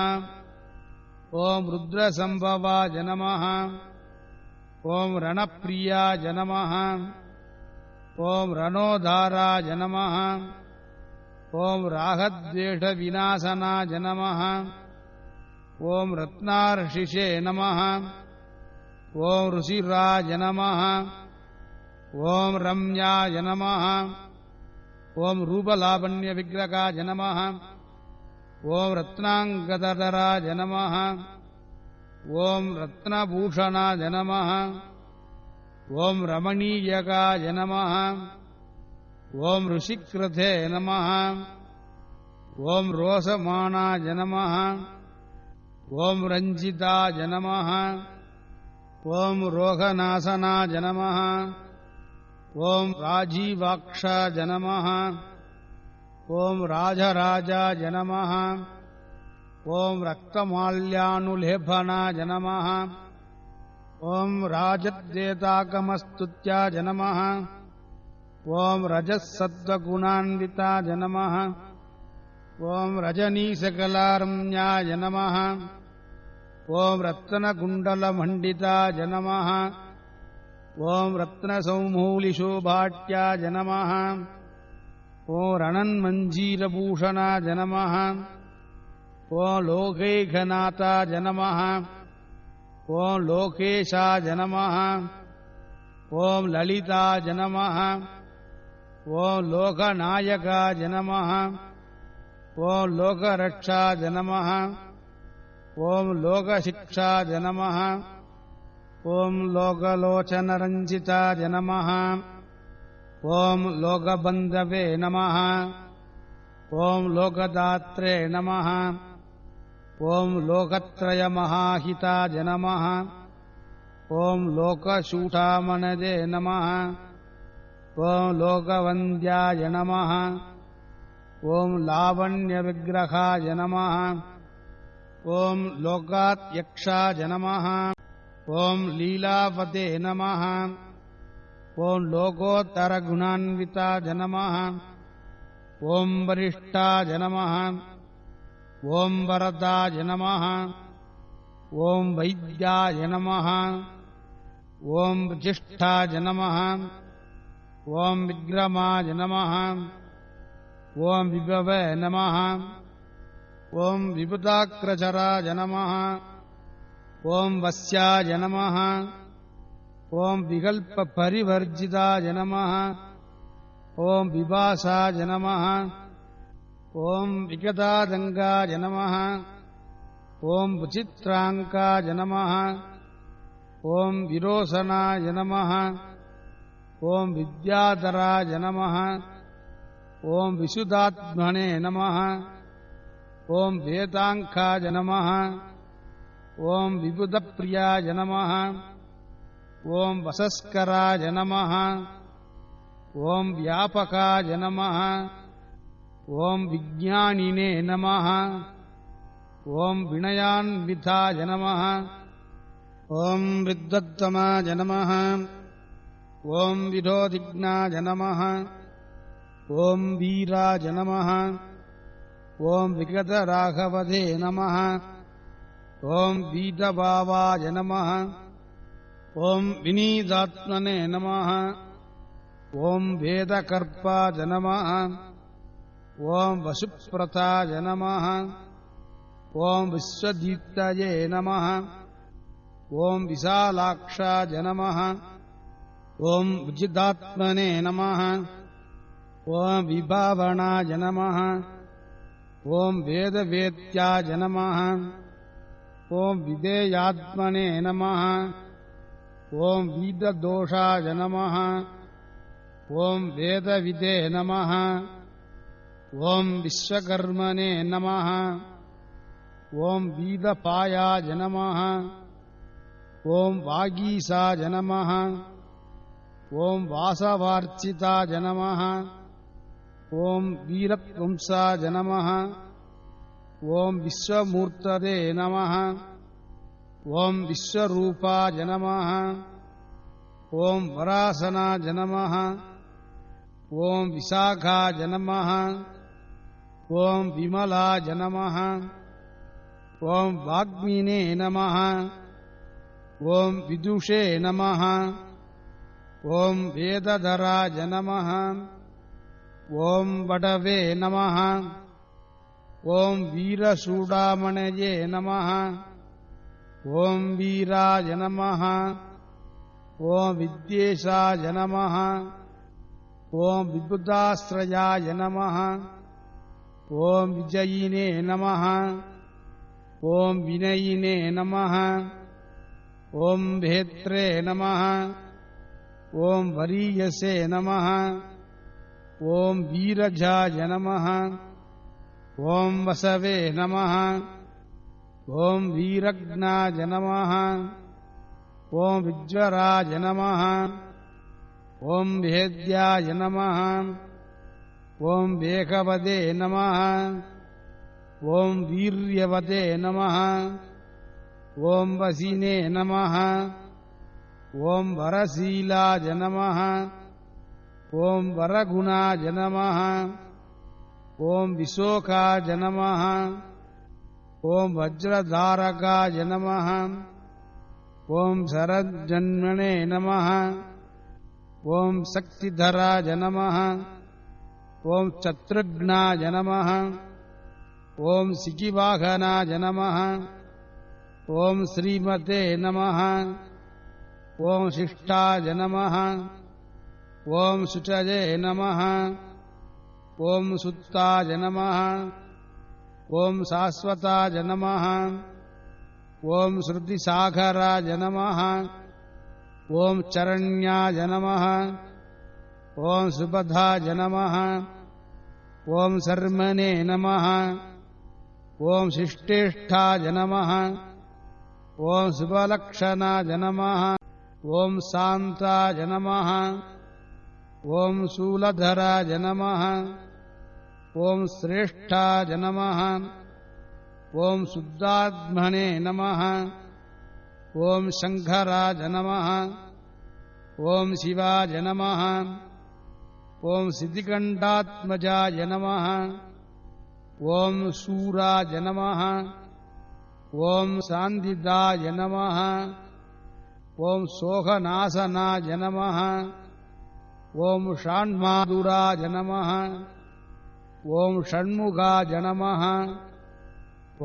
ஓம் ருத்ரசம்பவாய நமः ஓம் ரணப்பிரியாய நமः ஓம் ரணோதாராய நமः ஓம் ராகத்வேஷவிநாசனாய நமः ஓம் ரத்னார்ஷிஷே நமः ஓம் ருசிராய நமः ஓம் ரம்யாய நமः ஓம் ரூபலாவண்யவிக்கிரகாய நமः ஓம் ரத்னாங்கதராய நமः ஓம் ரத்னபூஷணாய நமः ஓம் ரமணீயகாய நமः ஓம் ருஷிக்ரதே நமः ஓம் ரோசமானாய நமः ஓம் ரஞ்சிதாய நமः ஓம் ரோகநாசனாய நமः ஓம் ராஜீவாக்ஷாய நமः ஓம் ராஜராஜாய நமः ஓம் ரக்தமால்யானுலேபனாய நமः ஓம் ராஜத்வேதாகமஸ்துத்யாய நமः ஓம் ரஜசத்வகுணான்விதாய நமः ஓம் ரஜனீசகலாரம்யாய நமः ஓம் ரத்னகுண்டலமண்டிதாய நமः ஓம் ரத்னசௌமூலிசோபாட்யாய நமः ஓம் ரணன்மஞ்சீரபூஷணாய நமः ஓம் லோகைகநாதாய நமः ஓம் லோகேஷாய நமः ஓம் லலிதாய நமः ஓம் லோகநாயகாய நமः ஓம் லோகரக்ஷாய நமः ஓம் லோகசிக்ஷாய நமः ஓம் லோகலோச்சனரஞ்சிதாய நமः ஓம் லோகபந்தவே நமः ஓம் லோகதாத்ரே நமः ஓம் லோகத்ரயமஹாஹிதாய நமः ஓம் லோகசூடாமணதே நமः ஓம் லோகவந்தியாய நமः ஓம் லாவண்யவிக்கிரகாய நமः ஓம் லோகாத்யக்ஷாய நமः ஓம் லீலாவதே நமः ஓம் லோகோத்தரகுணான்விதாய நமः ஓம் வரிஷ்டாய நமः ஓம் வரதாய நமः ஓம் வைத்யாய நமः ஓம் விசிஷ்டாய நமः ஓம் விக்ரமாய நமः ஓம் விபவே நமः ஓம் விபுதாக்ரச்சராய நமः ஓம் வஸ்யாய நமः ஓம் விகல்பபரிவர்ஜிதாய நமः ஓம் விபாசாய நமः ஓம் விகதாதங்காய நமः ॐ विचित्राङ्काय नमः ॐ विरोचनाय नमः ॐ विद्याधराय नमः ॐ विशुद्धात्मने नमः ॐ वेदाङ्काय नमः ॐ विबुधप्रियाय नमः ॐ वसस्कराय नमः ॐ व्यापकाय नमः ॐ विज्ञानिने नमः ॐ विनयान्विताय नमः ॐ विद्वत्तमाय नमः ॐ विरोधिज्ञाय नमः ॐ वीराय नमः ॐ विगतराघवदे नमः ॐ वीतभावाय नमः ॐ विनीतात्मने नमः ॐ वेदकर्पाय नमः ॐ वसुप्रताय नमः ॐ विश्वदीप्तये नमः ॐ विशालाक्षाय नमः ॐ विजितात्मने नमः ॐ विभावनाय नमः ॐ वेदवेत्याय नमः ॐ विधेयात्मने नमः ॐ वीददोषाय नमः ॐ वेदविदे नमः ॐ विश्वकर्मणे नमः ॐ वीदपायाय नमः ॐ वागीशाय नमः ॐ वासवार्चिताय नमः ॐ वीरपुंसाय नमः ॐ विश्वमूर्तये नमः ॐ विश्वरूपाय नमः ॐ वरासनाय नमः ॐ विशाखाय नमः ॐ विमलाय नमः ॐ वाग्मिने नमः ॐ विदुषे नमः ॐ वेदधराय नमः ॐ वडवे नमः ॐ वीरचूडामणये नमः ॐ वीराय नमः ॐ विद्येशाय नमः ॐ विबुधाश्रयाय नमः ॐ विजयिने नमः ॐ विनयिने नमः ॐ भेत्रे नमः ॐ वरीयसे नमः ॐ वीरजाय नमः ॐ वसवे नमः ॐ वीरज्ञाय नमः ॐ विज्वराय नमः ॐ भेद्याय नमः ॐ वेगवदे नमः ॐ वीर्यवदे नमः ॐ वसिने नमः ॐ वरशीलाय नमः ॐ वरगुणाय नमः ॐ विशोकाय नमः ॐ वज्रधारकाय नमः ॐ शरज्जन्मने नमः ॐ शक्तिधराय नमः ॐ शत्रुघ्नाय नमः ॐ शिखिवाहनाय नमः ॐ श्रीमते नमः ॐ शिष्टाय नमः ॐ शुचये नमः ॐ सुत्ताय नमः ॐ शाश्वताय नमः ॐ श्रुतिसागराय नमः ॐ चरण्याय नमः ॐ सुबधाय नमः ॐ शर्मणे नमः ॐ शिष्टेष्ठाय नमः ॐ शुभलक्षणाय नमः ॐ शान्ताय नमः ॐ शूलधराय नमः ॐ श्रेष्ठाय नमः ॐ शुद्धात्मने नमः ॐ शङ्कराय नमः ॐ शिवाय नमः ॐ सिद्धिकण्ठात्मजाय नमः ॐ शूराय नमः ॐ सान्दिदाय नमः ॐ शोकनाशनाय नमः ॐ षण्माधुराय नमः ॐ षण्मुखाय नमः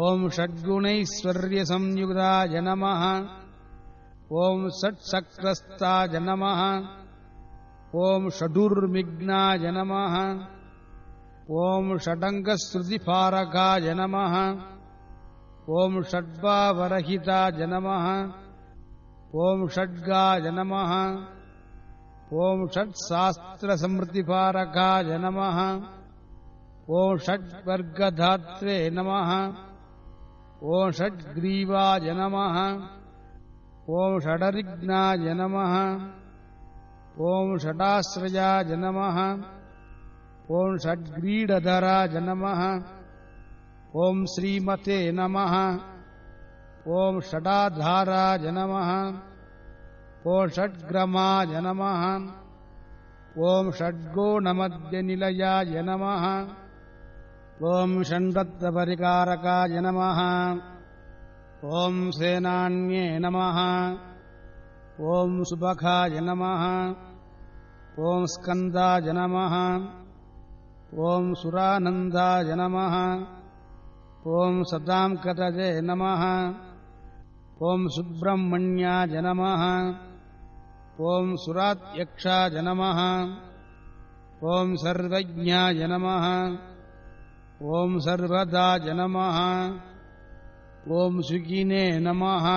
ॐ षड्गुणैश्वर्यसंयुक्ताय नमः ॐ षट्चक्रस्ताय नमः ॐ षडुर्विघ्नाय नमः ॐ षडङ्गश्रुतिपारकाय नमः ओम षड्भावरहिताय नमः ओम षड्गाय नमः ओम षट्शास्त्रसमृद्धिपारकाय नमः ओम षड्वर्गधात्रे नमः ओम षड्ग्रीवाय नमः ओम षडरिघ्नाय नमः ओम षडाश्रयाय नमः ओम षड्ग्रीडधराय नमः ओम श्रीमते नमः ओम षडाधाराय नमः ओम षड्ग्रमाय नमः ओम षड्गोणमध्यनिलयाय नमः ओम षण्डत्तपरिकारकाय नमः ओम सेनान्ये नमः ओम सुबखाय नमः ओम स्कन्दाय नमः ओम सुरानन्दाय नमः ओम सदांकतये नमः ओम सुब्रह्मण्याय नमः ओम सुरात्यक्षाय नमः ओम सर्वज्ञाय नमः ओम सर्वदाय नमः ओम सुखिने नमः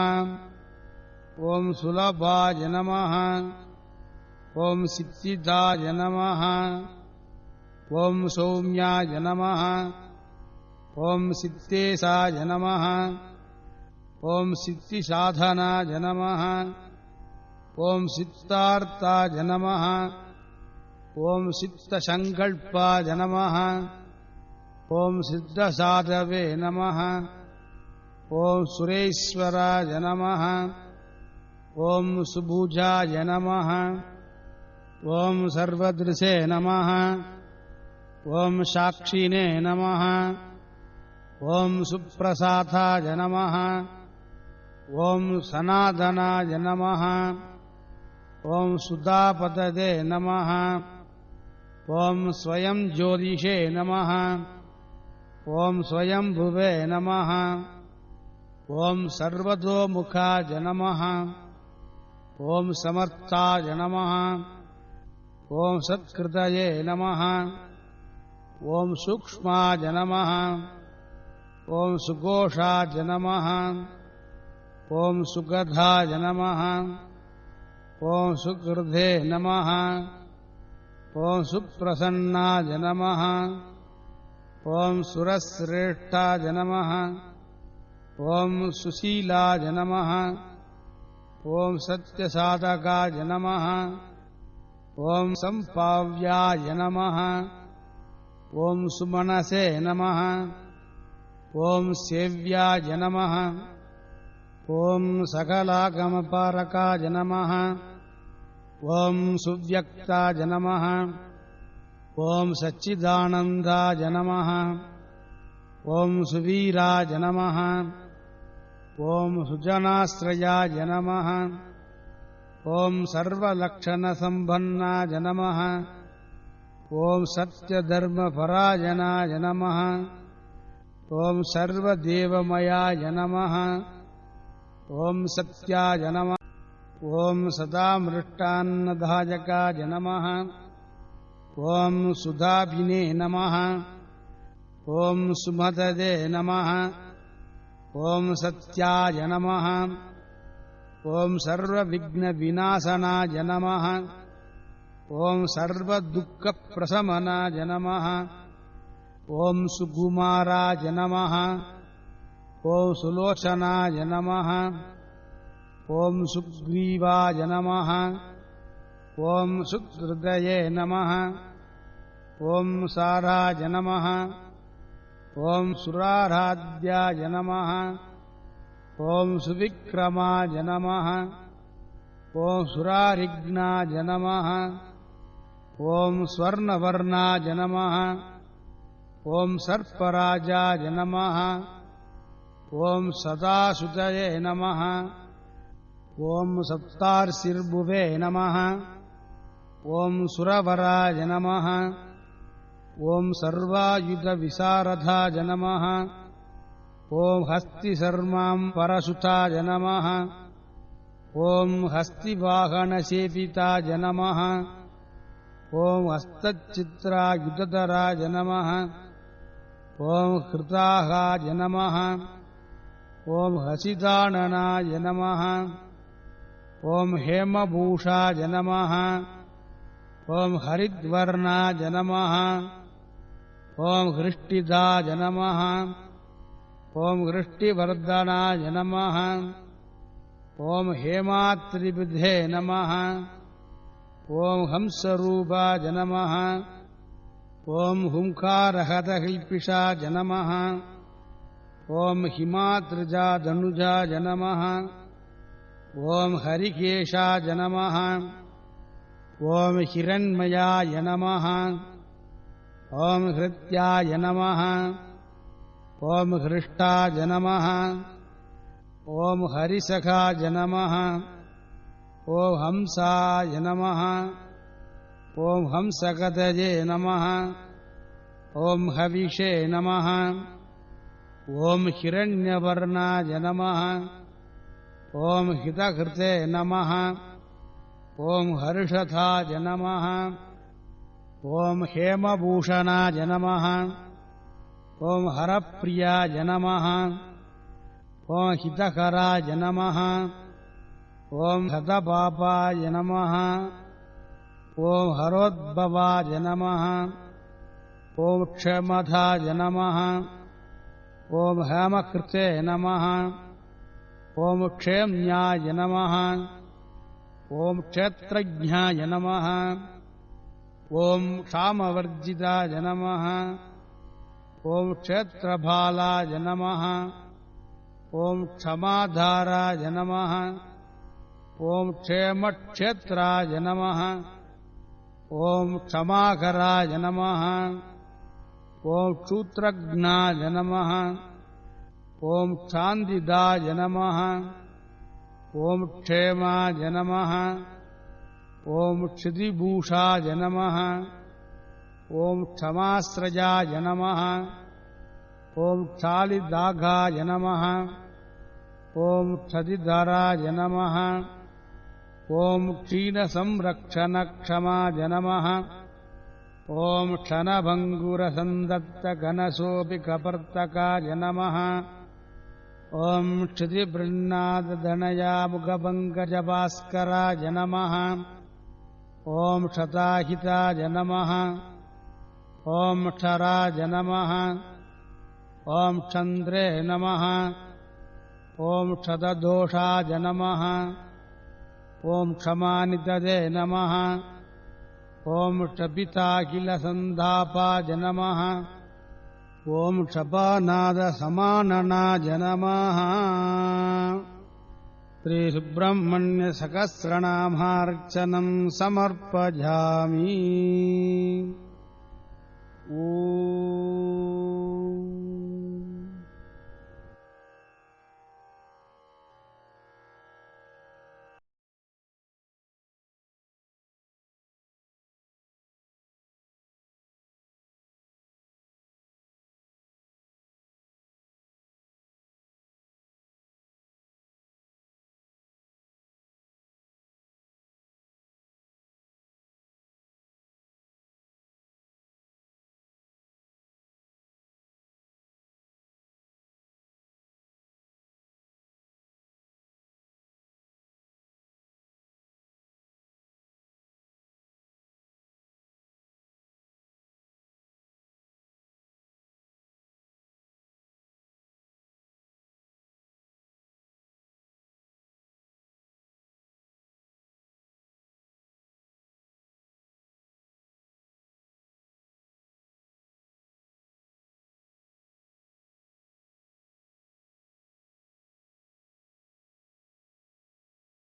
ओम सुलभाय नमः ओम सिद्धिदाय नमः ओम सौम्याय नमः ओम सिद्धेशाय नमः ओम सिद्धिसाधनाय नमः ओम सिद्धार्थाय नमः ओम सिद्धसंकल्पाय नमः ओम सिद्धसाधवे नमः ओम सुरेश्वराय नमः ओम सुभुजाय नमः ओम सर्वदृशे नमः ओम साक्षिणे नमः ओम सुप्रसादाय नमः ओम सनातनाय नमः ओम सुधापतये नमः ओम स्वयं ज्योतिषे नमः ओम स्वयंभुवे नमः ओम सर्वतोमुखाय नमः ओम समर्थाय नमः ओम सत्कृतये नमः ओम सूक्ष्माय नमः ओम सुघोषाय नमः ओम सुगधाय नमः ओम सुकृधे नमः ओम सुप्रसन्नाय नमः ओम सुरश्रेष्ठाय नमः ओम सुशीलाय नमः ओम सत्यसाधकाय नमः ओम संपाव्याय नमः ओम सुमनसे नमः ओम सेव्याय नमः ओम सकलागमपारकाय नमः ओम सुव्यक्ताय नमः ओम सच्चिदानन्दाय नमः ओम सुवीराय नमः ओम सुजनाश्रयाय नमः ओम सर्वलक्षणसम्पन्नाय नमः ओम सत्यधर्मपरायणाय नमः ओम सर्वदेवमयाय नमः ओम सत्याय नमः ओम सदामृष्टान्नदायकाय नमः ओम सुधाभिने नमः ओम सुमतये नमः ओम सत्याय नमः ओम सर्वविघ्नविनाशनाय नमः ओम सर्वदुःखप्रशमनाय नमः ओम सुकुमाराय नमः ओम सुलोचनाय नमः ओम सुग्रीवाय नमः ओम सुहृदये नमः ओम साराय नमः ओम सुराराध्याय नमः ओम सुविक्रमाय नमः ओम सुरारिघ्नाय नमः ओम स्वर्णवर्णाय नमः ओम सर्पराजाय नमः ओम सदासुतये नमः ओम सप्तार्षिर्भुवे नमः ओम सुरवराय नमः ओम सर्वायुधविशारदाय नमः ओम हस्तिशर्मां परशुताय नमः ओम हस्तिवाहनसेविताय नमः ओम हस्तचित्रायुधधराय नमः ओम हृताहाय नमः ॐ हसिताननाय नमः ॐ हेमभूषाय नमः ॐ हरिद्वर्णाय नमः ॐ हृष्टिदाय नमः ॐ हृष्टिवर्धनाय नमः ॐ हेमात्रिविधे नमः ॐ हंसरूपाय नमः ॐ हुंकारहतकल्पिषाय नमः ॐ हिमाद्रिजादनुजाय नमः ॐ हरिकेशाय नमः ॐ हिरण्मयाय नमः ॐ हृत्याय नमः ॐ हृष्टाय नमः ॐ हरिसखाय नमः ॐ हंसाय नमः ॐ हंसगदये नमः ॐ हविषे नमः ॐ हिरण्यवर्णाय नमः ॐ हितकृते नमः ॐ हर्षथाय नमः ॐ हेमभूषणाय नमः ॐ हरप्रियाय नमः ॐ हितकराय नमः ॐ हतपापाय नमः ॐ हरोद्भवाय नमः ॐ क्षमधाय नमः ॐ हेमकृते नमः ॐ क्षेम्याय नमः ॐ क्षेत्रज्ञाय नमः ॐ क्षामवर्जिताय नमः ॐ क्षेत्रभालाय नमः ॐ क्षमाधाराय नमः ॐ क्षेमक्षेत्राय नमः ॐ क्षमाकराय नमः ॐ क्षूत्रज्ञाय नमः ॐ क्षान्दिदाय नमः ॐ क्षेमाय नमः ॐ क्षितिभूषाय नमः ॐ क्षमाश्रयाय नमः ॐ क्षालिदाघाय नमः ॐ क्षतिधराय नमः ॐ क्षीणसंरक्षणक्षमाय नमः ॐ क्षणभङ्गुरसन्दत्तघनसोऽपि कपर्तकाय नमः ॐ क्षितिबृह्णादधनयामुखपङ्कजभास्कराय नमः ॐ क्षताहिताय नमः ॐ क्षराय नमः ॐ चन्द्रे नमः ॐ क्षतदोषाय नमः ॐ क्षमानितदे नमः ॐ क्षपिताखिलसन्धापाय नमः ॐ क्षपानादसमाननाय नमः श्रीसुब्रह्मण्यसहस्रनामार्चनं समर्पयामि। ॐ